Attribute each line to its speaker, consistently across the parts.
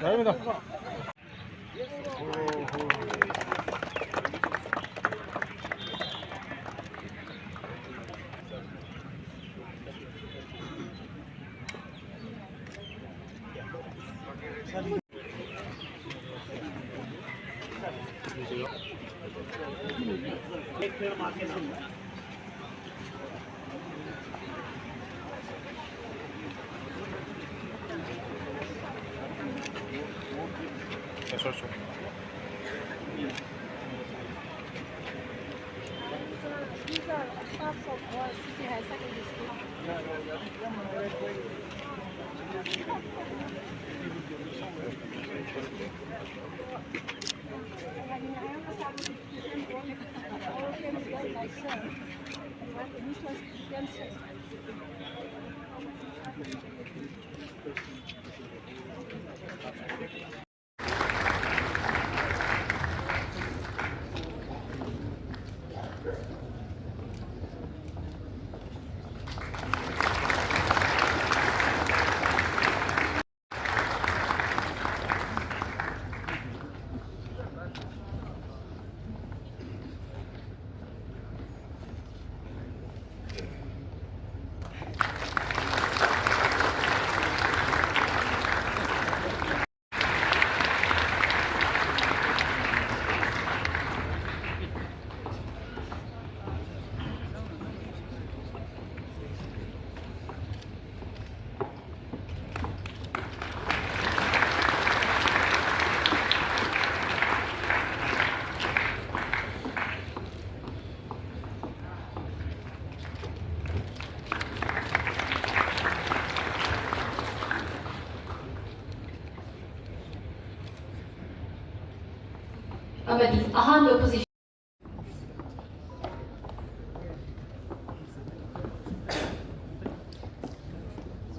Speaker 1: 아닙니다. 그렇죠.
Speaker 2: These are parts of our city high secondary school.
Speaker 3: Amadi, ahanda opposition.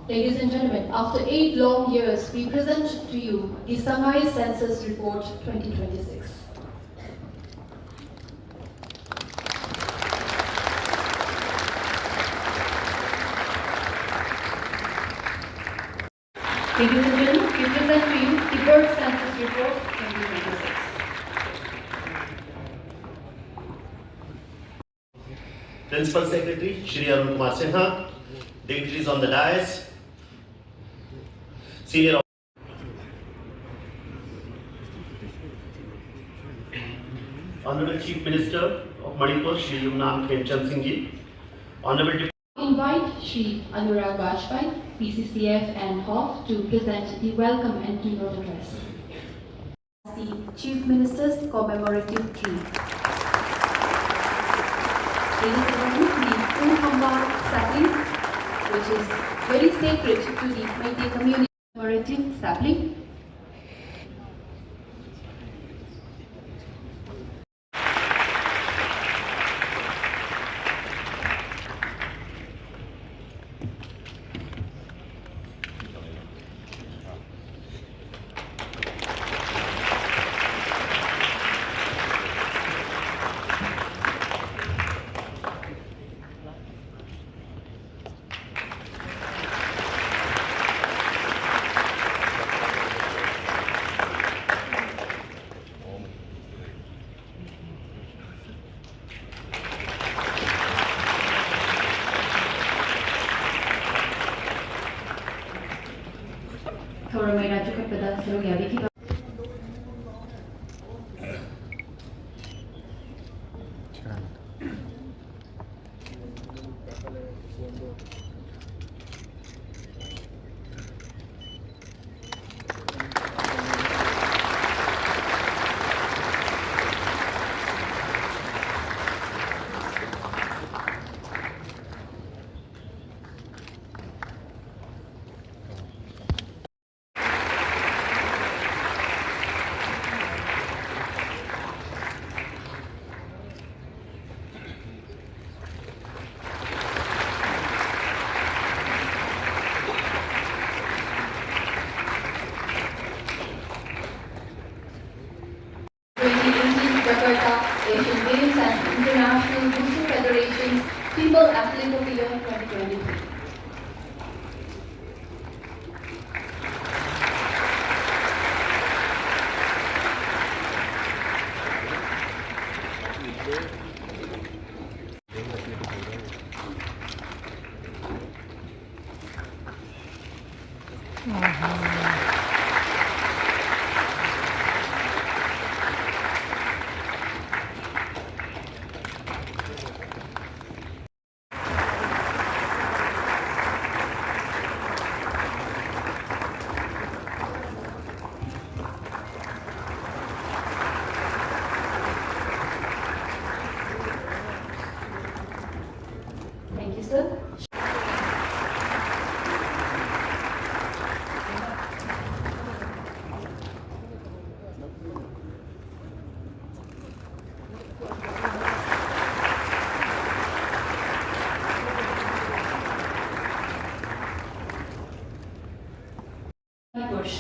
Speaker 3: Ladies and gentlemen, after 8 long years, we present to you the Shanghai Census Report 2026. Ladies and gentlemen, we present to you the Birth Census Report 2026.
Speaker 4: Principal Secretary Shri Arun Kumar Sinha, dignitaries on the dais, senior Honorable Chief Minister of Manipur Shri Yumnam Khemchand Singh Ji, Honorable
Speaker 3: Invite Shri Anurag Vajpayee, PCCF and HOF to present the welcome and keynote address. The Chief Minister's commemorative tree. Ladies and gentlemen, the Unhamba sapling, which is very sacred to the Meitei community, commemorative sapling. Thoromai Raju Kepada Seluruh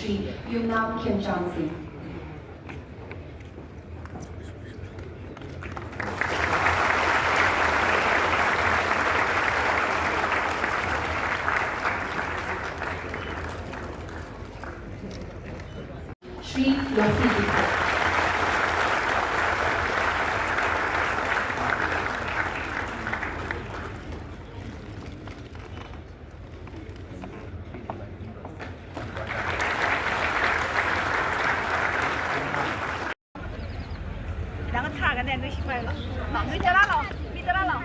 Speaker 3: Shri Yumnam Khemchand Singh. Shri Yossi Deepak.
Speaker 2: 两个塔跟那都习惯了，没得了，没得了。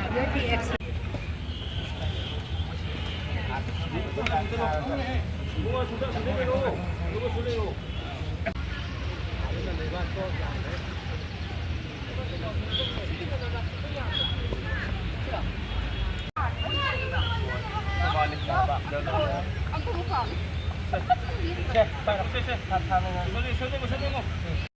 Speaker 1: 谢谢，谢谢，他那个，收这个。